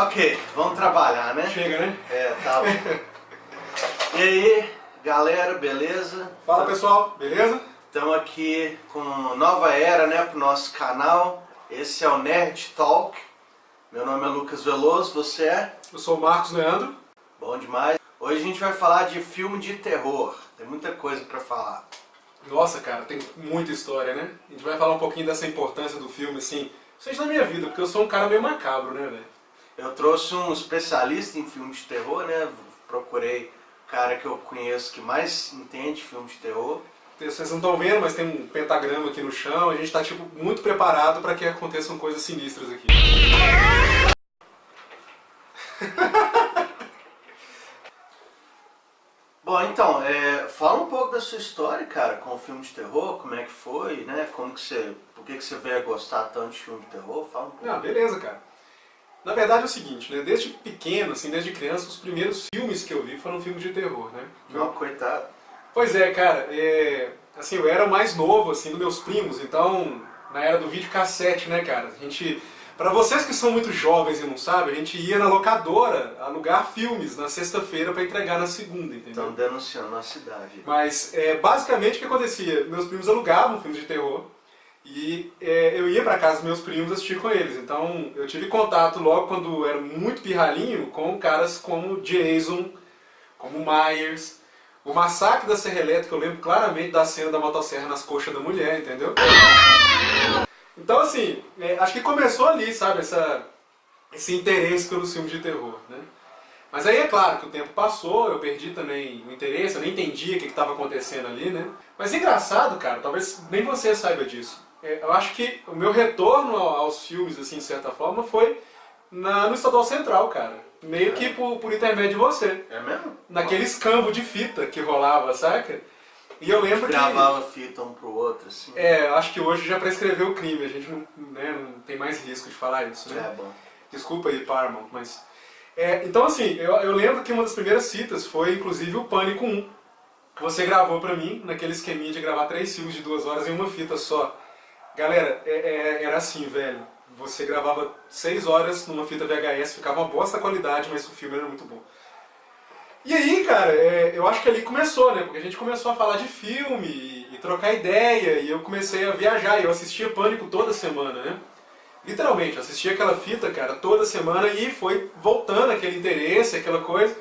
Ok, vamos trabalhar, né? Chega, né? É, tá bom. E aí, galera, beleza? Fala pessoal, beleza? Estamos aqui com nova era, né, pro nosso canal. Esse é o Nerd Talk. Meu nome é Lucas Veloso, você é? Eu sou o Marcos Leandro. Bom demais. Hoje a gente vai falar de filme de terror. Tem muita coisa pra falar. Nossa, cara, tem muita história, né? A gente vai falar um pouquinho dessa importância do filme, assim, seja na minha vida, porque eu sou um cara meio macabro, né, velho? Eu trouxe um especialista em filmes de terror, né? Procurei o cara que eu conheço que mais entende filme de terror. Vocês não estão vendo, mas tem um pentagrama aqui no chão. A gente tá, tipo, muito preparado para que aconteçam coisas sinistras aqui. Bom, então, fala um pouco da sua história, cara, com o filme de terror, como é que foi, né? Por que você veio a gostar tanto de filme de terror? Fala um pouco. Ah, beleza, cara. Na verdade é o seguinte, né? Desde pequeno, assim, desde criança, os primeiros filmes que eu vi foram filmes de terror, né? Não, coitado. Pois é, cara, assim, eu era o mais novo, assim, dos meus primos, então, na era do videocassete, né, cara? Pra vocês que são muito jovens e não sabem, a gente ia na locadora alugar filmes na sexta-feira pra entregar na segunda, entendeu? Estão denunciando a cidade. Mas, basicamente, o que acontecia? Meus primos alugavam filmes de terror e eu ia pra casa dos meus primos assistir com eles. Então, eu tive contato logo quando era muito pirralhinho com caras como Jason, como Myers. O Massacre da Serra Elétrica, eu lembro claramente da cena da motosserra nas coxas da mulher, entendeu? Então, assim, acho que começou ali, sabe, esse interesse pelos filmes de terror, né? Mas aí é claro que o tempo passou, eu perdi também o interesse, eu nem entendia o que estava acontecendo ali, né? Mas engraçado, cara, talvez nem você saiba disso. Eu acho que o meu retorno aos filmes, assim, de certa forma, foi no Estadual Central, cara. Meio que por intermédio de você. É mesmo? Naquele escambo de fita que rolava, saca? E eu lembro que... Gravava fita um pro outro, assim. eu acho que hoje já prescreveu o crime, a gente não tem mais risco de falar isso, né? É bom. Desculpa aí, Paramount, mas... então assim, eu lembro que uma das primeiras fitas foi, inclusive, o Pânico 1. Que você gravou pra mim, naquele esqueminha de gravar 3 filmes de 2 horas em uma fita só. Galera, era assim, velho. Você gravava 6 horas numa fita VHS, ficava uma bosta qualidade, mas o filme era muito bom. E aí, cara, eu acho que ali começou, né? Porque a gente começou a falar de filme e trocar ideia, e eu comecei a viajar, e eu assistia Pânico toda semana, né? Literalmente, eu assistia aquela fita, cara, toda semana, e foi voltando aquele interesse, aquela coisa.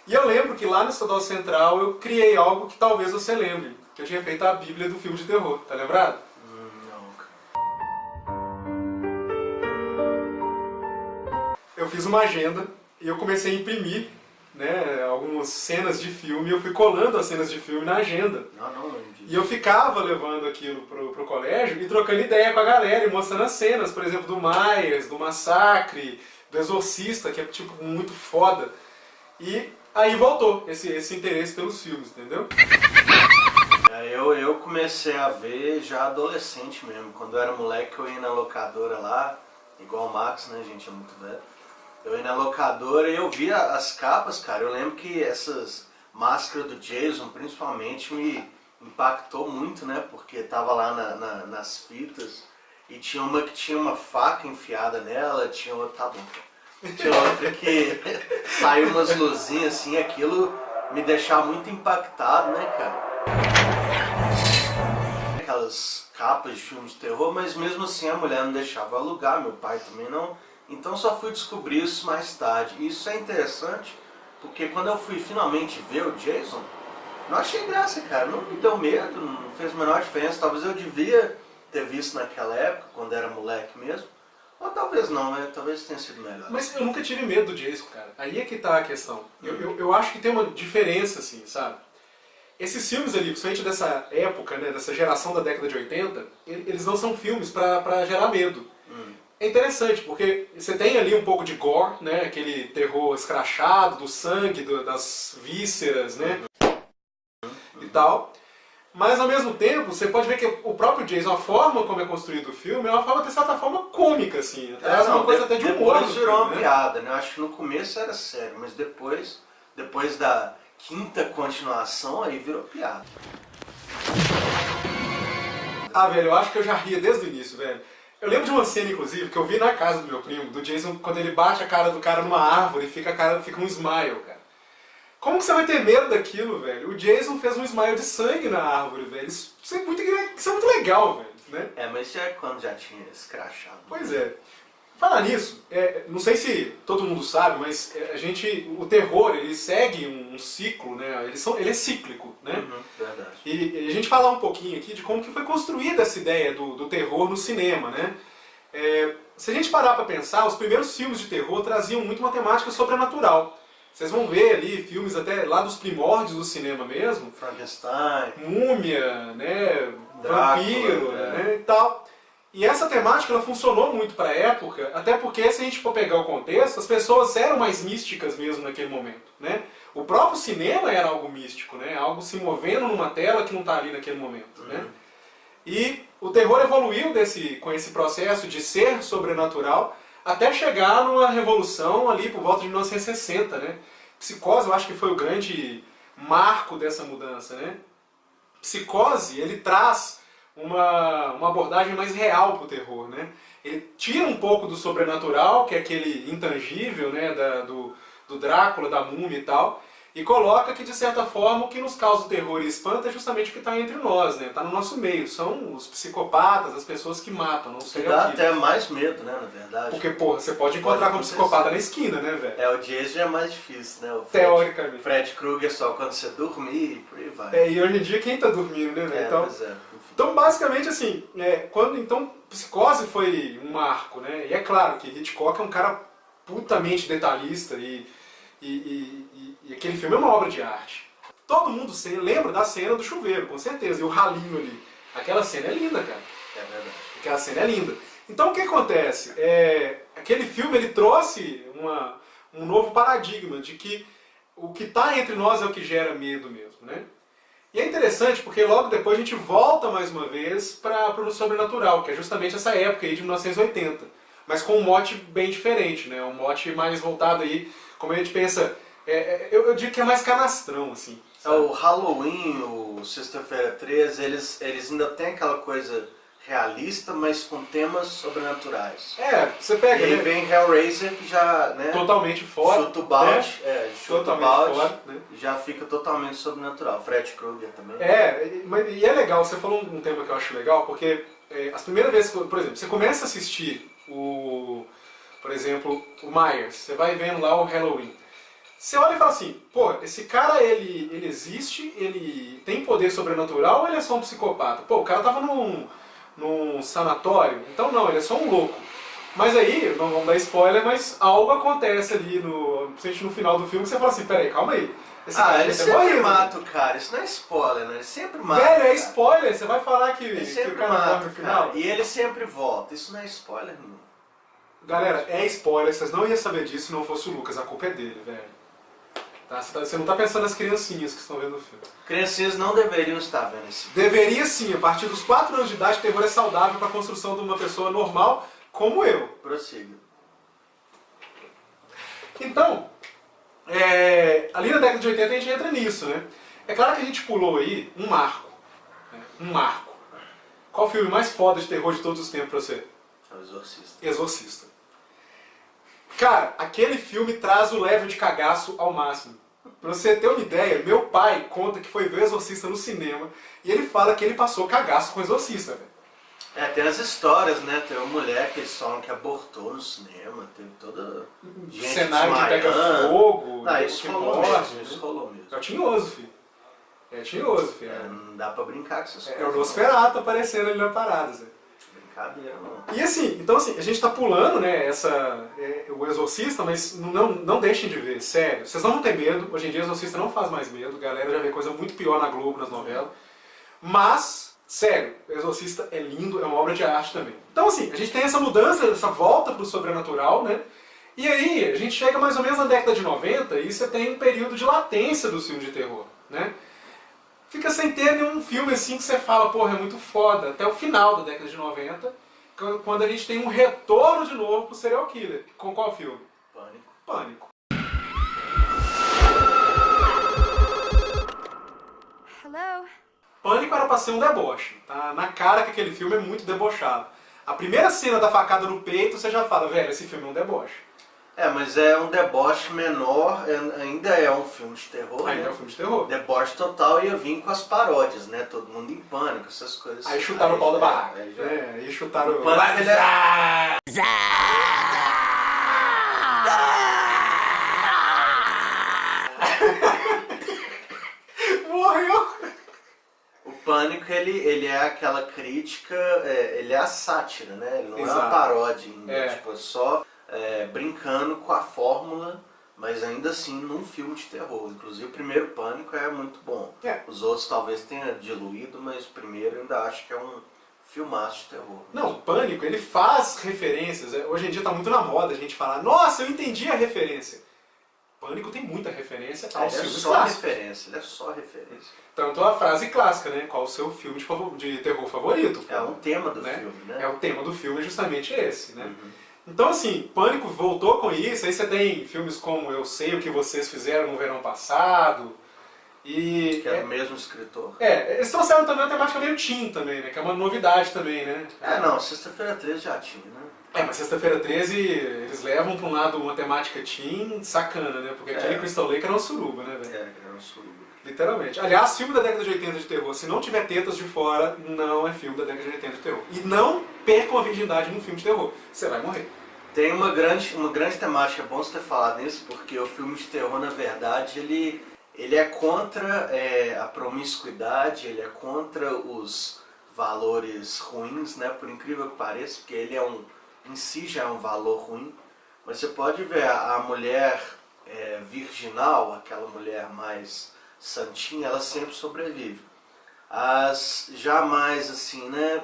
E eu lembro que lá no Estadual Central eu criei algo que talvez você lembre, que eu tinha feito a Bíblia do filme de terror, tá lembrado? Não, cara. Eu fiz uma agenda e eu comecei a imprimir, né, algumas cenas de filme, eu fui colando as cenas de filme na agenda. Não lembro disso. E eu ficava levando aquilo pro colégio e trocando ideia com a galera e mostrando as cenas, por exemplo, do Myers, do Massacre, do Exorcista, que é tipo muito foda. E aí voltou esse interesse pelos filmes, entendeu? Eu comecei a ver já adolescente mesmo. Quando eu era moleque eu ia na locadora lá, igual o Max, né, gente, é muito velho. Eu ia na locadora e eu via as capas, cara. Eu lembro que essas máscaras do Jason, principalmente, me impactou muito, né? Porque tava lá nas fitas e tinha uma que tinha uma faca enfiada nela, tinha outra, tá bom. Tinha outra que saiu umas luzinhas assim, aquilo me deixava muito impactado, né, cara? Aquelas capas de filmes de terror, mas mesmo assim a mulher não deixava alugar, meu pai também não. Então só fui descobrir isso mais tarde. E isso é interessante, porque quando eu fui finalmente ver o Jason, não achei graça, cara. Não me deu medo, não fez a menor diferença. Talvez eu devia ter visto naquela época, quando era moleque mesmo. Ou talvez não, né? Talvez tenha sido melhor. Mas eu nunca tive medo do Jason, cara. Aí é que tá a questão. Eu acho que tem uma diferença, assim, sabe? Esses filmes ali, principalmente dessa época, né, dessa geração da década de 80, eles não são filmes pra gerar medo. É interessante, porque você tem ali um pouco de gore, né, aquele terror escrachado, do sangue, das vísceras, né, e tal. Mas ao mesmo tempo, você pode ver que o próprio Jason, a forma como é construído o filme, é uma forma, de certa forma, cômica, assim. Até uma coisa até de humor. Depois virou uma né? piada, né? Eu acho que no começo era sério, mas depois da quinta continuação, aí virou piada. Ah, velho, eu acho que eu já ria desde o início, velho. Eu lembro de uma cena, inclusive, que eu vi na casa do meu primo, do Jason, quando ele bate a cara do cara numa árvore e fica um smile, cara. Como que você vai ter medo daquilo, velho? O Jason fez um smile de sangue na árvore, velho. Isso é muito legal, velho, né? Mas isso é quando já tinha escrachado. Pois é. Falar nisso, não sei se todo mundo sabe, mas o terror, ele segue um ciclo, né? Ele é cíclico, né? Verdade. E a gente falar um pouquinho aqui de como que foi construída essa ideia do terror no cinema, né? Se a gente parar para pensar, os primeiros filmes de terror traziam muito uma temática sobrenatural. Vocês vão ver ali filmes até lá dos primórdios do cinema mesmo. Frankenstein. Múmia, né? Drácula, Vampiro, né? E tal. E essa temática ela funcionou muito para a época, até porque se a gente for pegar o contexto, as pessoas eram mais místicas mesmo naquele momento, né? O próprio cinema era algo místico, né? Algo se movendo numa tela que não está ali naquele momento, né? E o terror evoluiu com esse processo de ser sobrenatural até chegar numa revolução ali por volta de 1960, né? Psicose, eu acho que foi o grande marco dessa mudança, né? Psicose, ele traz uma abordagem mais real para o terror, né? Ele tira um pouco do sobrenatural, que é aquele intangível, né, do Drácula, da múmia e tal, e coloca que, de certa forma, o que nos causa terror e espanto é justamente o que está entre nós, né? Está no nosso meio. São os psicopatas, as pessoas que matam, não sei o que. Dá até mais medo, né, na verdade. Porque, porra, você pode encontrar com um psicopata na esquina, né, velho? O Jason é mais difícil, né? Teoricamente. Fred Krueger só quando você dormir e por aí vai. E hoje em dia quem tá dormindo, né, velho? Então, basicamente, assim, então, Psicose foi um marco, né? E é claro que Hitchcock é um cara putamente detalhista e aquele filme é uma obra de arte. Todo mundo lembra da cena do chuveiro, com certeza, e o ralinho ali. Aquela cena é linda, cara. É verdade. Aquela cena é linda. Então, o que acontece? Aquele filme, ele trouxe um novo paradigma de que o que está entre nós é o que gera medo mesmo, né? E é interessante porque logo depois a gente volta mais uma vez para o sobrenatural, que é justamente essa época aí de 1980. Mas com um mote bem diferente, né? Um mote mais voltado aí, como a gente pensa, eu digo que é mais canastrão, assim. O Halloween, o Sexta-feira 13, eles ainda tem aquela coisa realista, mas com temas sobrenaturais. Você pega, e aí né? vem Hellraiser que já, né? Totalmente fora. Chuta o balde, chuta o balde, fora, né? já fica totalmente sobrenatural. Fred Krueger também. E é legal, você falou um tema que eu acho legal, porque as primeiras vezes, por exemplo, você começa a assistir por exemplo, o Myers, você vai vendo lá o Halloween. Você olha e fala assim, pô, esse cara, ele existe, ele tem poder sobrenatural ou ele é só um psicopata? Pô, o cara tava num sanatório, então não, ele é só um louco. Mas aí, não vamos dar spoiler, mas algo acontece ali, principalmente no final do filme, que você fala assim, peraí, calma aí. Esse cara ele sempre mata o cara, isso não é spoiler, né? Ele sempre mata. Velho, é spoiler, você vai falar que o cara morre no final? Cara. E ele sempre volta, isso não é spoiler nenhum. Galera, é spoiler, vocês não iam saber disso se não fosse o Lucas, a culpa é dele, velho. Tá? Você não tá pensando nas criancinhas que estão vendo o filme. Criancinhas não deveriam estar vendo esse filme. Deveria sim, a partir dos 4 anos de idade, o terror é saudável para a construção de uma pessoa normal como eu. Prossiga. Então, ali na década de 80 a gente entra nisso, né? É claro que a gente pulou aí um marco. Né? Um marco. Qual o filme mais foda de terror de todos os tempos pra você? É o Exorcista. Exorcista. Cara, aquele filme traz o level de cagaço ao máximo. Pra você ter uma ideia, meu pai conta que foi ver o Exorcista no cinema e ele fala que ele passou cagaço com o Exorcista, velho. Tem as histórias, né? Tem uma mulher que eles falam que abortou no cinema, teve toda gente cenário que pega desmaiando. fogo, Isso rolou mesmo, isso rolou mesmo. É tinhoso, filho. É tinhoso, filho. Não dá pra brincar com essas coisas. É o Nosferatu aparecendo ali na parada, Zé. Brincadeira, não. E assim, então assim, a gente tá pulando, né, o Exorcista, mas não deixem de ver, sério. Vocês não vão ter medo, hoje em dia o Exorcista não faz mais medo, a galera já vê coisa muito pior na Globo, nas novelas. Mas, sério, o Exorcista é lindo, é uma obra de arte também. Então assim, a gente tem essa mudança, essa volta pro sobrenatural, né? E aí, a gente chega mais ou menos na década de 90 e você tem um período de latência dos filmes de terror, né? Fica sem ter nenhum filme assim que você fala, porra, é muito foda, até o final da década de 90, quando a gente tem um retorno de novo pro serial killer. Com qual filme? Pânico. Pânico. Hello? Pânico era pra ser um deboche, tá na cara que aquele filme é muito debochado. A primeira cena da facada no peito, você já fala, velho, esse filme é um deboche. Mas é um deboche menor, ainda é um filme de terror, Ainda né? é um filme de terror. Deboche total ia vir com as paródias, né? Todo mundo em pânico, essas coisas. Aí chutaram o pau da barraca. Aí chutaram o... Pânico, ele é... Morreu! O Pânico, ele é aquela crítica, ele é a sátira, né? Ele não é Exato. uma paródia ainda, É. tipo, é só brincando com a fórmula, mas ainda assim num filme de terror. Inclusive o primeiro Pânico é muito bom. É. Os outros talvez tenha diluído, mas o primeiro eu ainda acho que é um filmaço de terror. Não, o Pânico, ele faz referências. Hoje em dia tá muito na moda a gente falar, nossa, eu entendi a referência. Pânico tem muita referência aos Ele é filmes só clássicos. referência, ele é só referência. Tanto a frase clássica, né? Qual o seu filme de terror favorito? É um tema do né? filme, né? É o tema do filme, é justamente esse, né? Uhum. Então, assim, Pânico voltou com isso. Aí você tem filmes como Eu Sei o que Vocês Fizeram no Verão Passado. E... Que é o mesmo escritor. eles trouxeram também uma temática meio teen também, né? Que é uma novidade também, né? Não, Sexta-feira 13 já tinha, né? Mas Sexta-feira 13, eles levam pra um lado uma temática teen sacana, né? Porque aquele Crystal Lake era uma suruba, né, velho? Era um suruba. Literalmente. Aliás, filme da década de 80 de terror, se não tiver tetas de fora, não é filme da década de 80 de terror. E não percam a virgindade num filme de terror. Você vai morrer. Tem uma grande temática, é bom você ter falado nisso, porque o filme de terror, na verdade, ele é contra a promiscuidade, ele é contra os valores ruins, né? Por incrível que pareça, porque ele em si já é um valor ruim. Mas você pode ver a mulher virginal, aquela mulher mais santinha, ela sempre sobrevive. As jamais assim, né?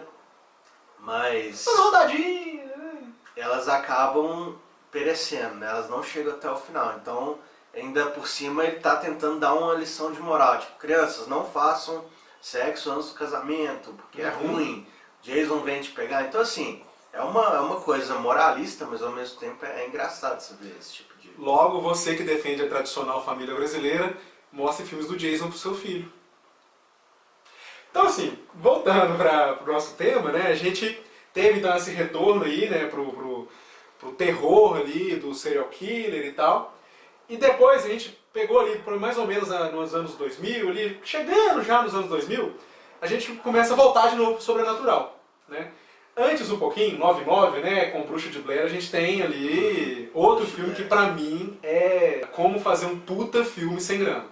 Mais... Uma rodadinha, né? Elas acabam perecendo, né? Elas não chegam até o final. Então, ainda por cima, ele está tentando dar uma lição de moral. Tipo, crianças, não façam sexo antes do casamento, porque é ruim. Jason vem te pegar. Então, assim, é uma coisa moralista, mas ao mesmo tempo é engraçado você ver esse tipo de... Logo, você que defende a tradicional família brasileira, mostre filmes do Jason pro seu filho. Então, assim, voltando para o nosso tema, né? A gente teve então esse retorno aí, né, pro terror ali do serial killer e tal. E depois a gente pegou ali, por mais ou menos nos anos 2000, ali, chegando já nos anos 2000, a gente começa a voltar de novo pro sobrenatural, né? Antes um pouquinho, 99, né, com Bruxa de Blair, a gente tem ali outro filme que pra mim é como fazer um puta filme sem grana.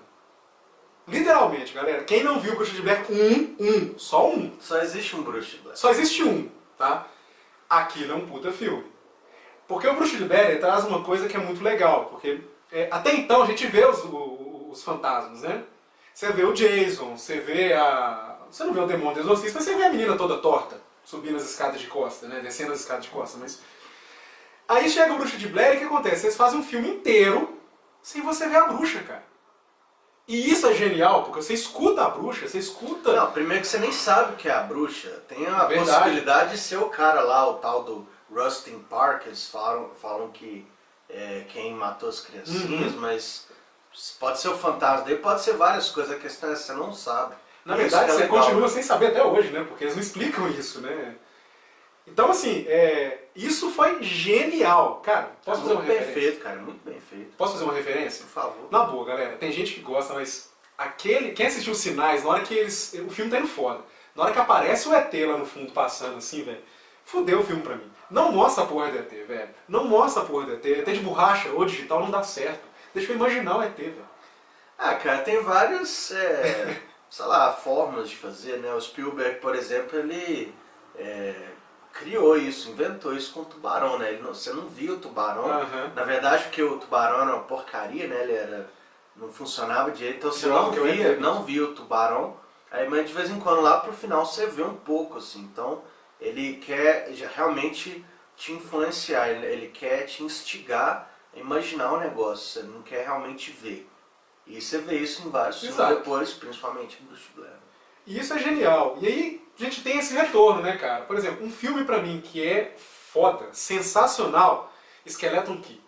Literalmente, galera, quem não viu Bruxa de Blair, só um. Só existe um Bruxa de Blair. Só existe um, tá? Aquilo é um puta filme. Porque o Bruxa de Blair traz uma coisa que é muito legal, porque até então a gente vê os fantasmas, né? Você vê o Jason, você vê você não vê o demônio do exorcista, mas você vê a menina toda torta, subindo as escadas de costa, né? Descendo as escadas de costa, mas... Aí chega o Bruxa de Blair e o que acontece? Eles fazem um filme inteiro sem você ver a bruxa, cara. E isso é genial, porque você escuta a bruxa, você escuta... Não, primeiro que você nem sabe o que é a bruxa. Tem a Verdade. possibilidade de ser o cara lá, o tal do Rustin Park, eles falam que quem matou as criancinhas, mas pode ser o fantasma dele, pode ser várias coisas, a questão é que você não sabe. Na Isso verdade, que é você legal, continua né? sem saber até hoje, né? Porque eles não explicam isso, né? Então, assim, isso foi genial. Cara, posso fazer uma Muito bem referência? feito, cara, muito bem feito. Posso fazer uma referência? Por favor. Na boa, galera, tem gente que gosta, mas quem assistiu os Sinais, na hora que o filme tá indo foda, na hora que aparece o ET lá no fundo passando assim, velho, fudeu o filme pra mim. Não mostra a porra do ET, velho. Não mostra a porra do ET. ET de borracha ou digital não dá certo. Deixa eu imaginar o ET, velho. Cara, tem várias, sei lá, formas de fazer, né? O Spielberg, por exemplo, ele criou isso, inventou isso com o tubarão, né? Você não via o tubarão. Aham. Na verdade, porque o tubarão era uma porcaria, né? Ele não funcionava direito, então você Pior que o ET. não via o tubarão. Aí, mas de vez em quando, lá pro final, você vê um pouco, assim. Então, ele quer realmente te influenciar, ele quer te instigar a imaginar o negócio, você não quer realmente ver. E você vê isso em vários filmes Exato. depois, principalmente em Bruxa de Blair. E isso é genial. E aí a gente tem esse retorno, né, cara? Por exemplo, um filme pra mim que é foda, sensacional, Skeleton Key.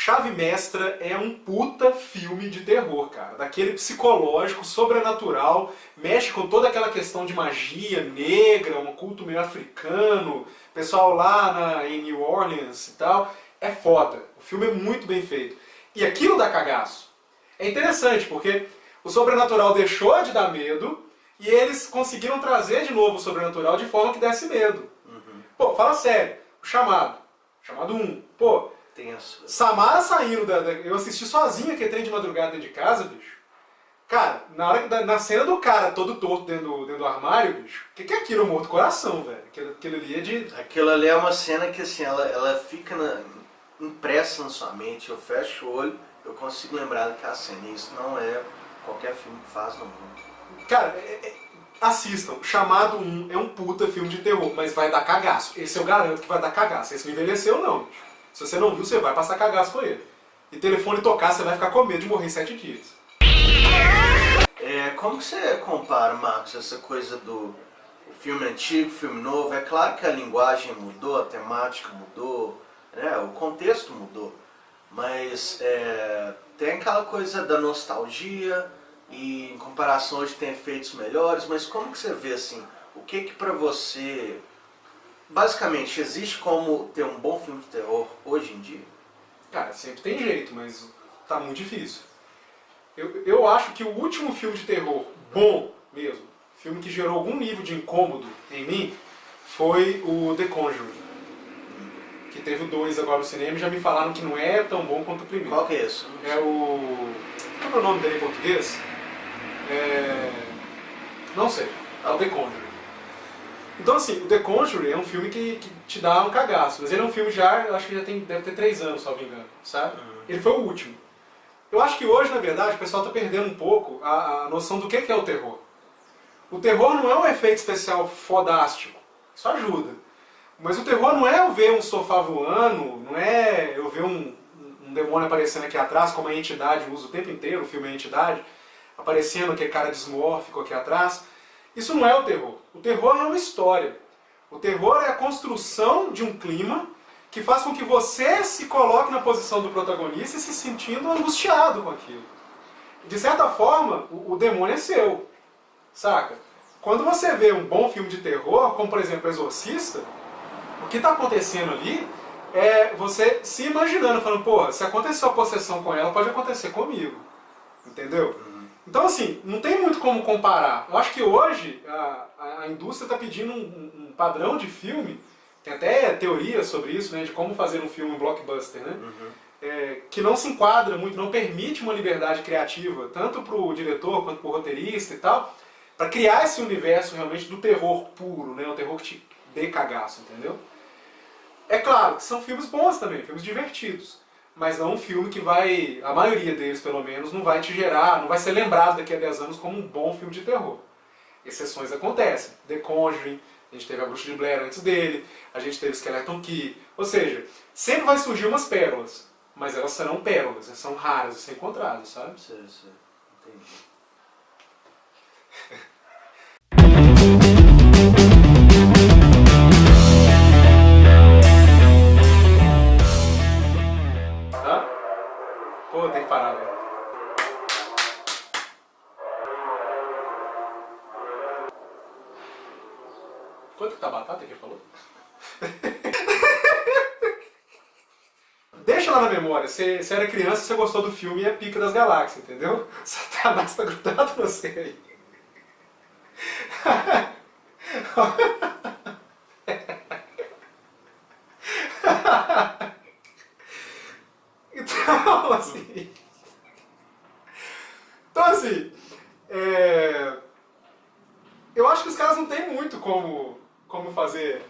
Chave Mestra é um puta filme de terror, cara. Daquele psicológico, sobrenatural, mexe com toda aquela questão de magia negra, um culto meio africano, pessoal lá em New Orleans e tal. É foda. O filme é muito bem feito. E aquilo dá cagaço. É interessante, porque o sobrenatural deixou de dar medo e eles conseguiram trazer de novo o sobrenatural de forma que desse medo. Pô, fala sério. O Chamado. Chamado 1. Pô, Tenso. Samara saindo eu assisti sozinho aquele trem de madrugada dentro de casa, bicho. Cara, na cena do cara todo torto dentro do armário, bicho, o que é aquilo? Morto coração, velho. Aquilo ali é de... Aquilo ali é uma cena que assim, ela fica impressa na sua mente. Eu fecho o olho, eu consigo lembrar daquela cena. E isso não é qualquer filme que faz, não. Cara, assistam. Chamado 1 é um puta filme de terror, mas vai dar cagaço. Esse eu garanto que vai dar cagaço. Esse não envelheceu, não, bicho. Se você não viu, você vai passar cagaço com ele. E telefone tocar, você vai ficar com medo de morrer em 7 dias. Como que você compara, Marcos, essa coisa do filme antigo, filme novo? É claro que a linguagem mudou, a temática mudou, né? O contexto mudou. Mas tem aquela coisa da nostalgia e em comparação hoje tem efeitos melhores, mas como que você vê assim, o que pra você... Basicamente, existe como ter um bom filme de terror hoje em dia? Cara, sempre tem jeito, mas tá muito difícil. Eu acho que o último filme de terror bom mesmo, filme que gerou algum nível de incômodo em mim, foi o The Conjuring. Que teve o 2 agora no cinema e já me falaram que não é tão bom quanto o primeiro. Qual que é esse? É o... Qual é o nome dele em português? Não sei. É o The Conjuring. Então assim, o The Conjuring é um filme que te dá um cagaço, mas ele é um filme já, eu acho que deve ter 3 anos, se não me engano, sabe? Ele foi o último. Eu acho que hoje, na verdade, o pessoal está perdendo um pouco a noção do que é o terror. O terror não é um efeito especial fodástico, isso ajuda. Mas o terror não é eu ver um sofá voando, não é eu ver um demônio aparecendo aqui atrás, como a Entidade usa o tempo inteiro, o filme é a Entidade, aparecendo aquele cara dismórfico aqui atrás. Isso não é o terror. O terror é uma história. O terror é a construção de um clima que faz com que você se coloque na posição do protagonista e se sentindo angustiado com aquilo. De certa forma, o demônio é seu, saca? Quando você vê um bom filme de terror, como por exemplo Exorcista, o que está acontecendo ali é você se imaginando, falando, porra, se aconteceu a possessão com ela, pode acontecer comigo. Entendeu? Então assim, não tem muito como comparar. Eu acho que hoje a indústria está pedindo um padrão de filme, tem até teorias sobre isso, né, de como fazer um filme blockbuster, né? Que não se enquadra muito, não permite uma liberdade criativa, tanto para o diretor quanto para o roteirista e tal, para criar esse universo realmente do terror puro, né, o terror que te dê cagaço, entendeu? É claro que são filmes bons também, filmes divertidos, mas não um filme que vai, a maioria deles pelo menos, não vai te gerar, não vai ser lembrado daqui a 10 anos como um bom filme de terror. Exceções acontecem, The Conjuring, a gente teve A Bruxa de Blair antes dele, a gente teve Skeleton Key, ou seja, sempre vai surgir umas pérolas, mas elas serão pérolas, são raras de ser encontradas, sabe? Sei, entendi. Pô, tem que parar, velho. Quanto que tá a batata que ele falou? Deixa lá na memória, você era criança, você gostou do filme e é Pica das Galáxias, entendeu? Satanás tá grudado em você aí. Então assim, eu acho que os caras não tem muito como fazer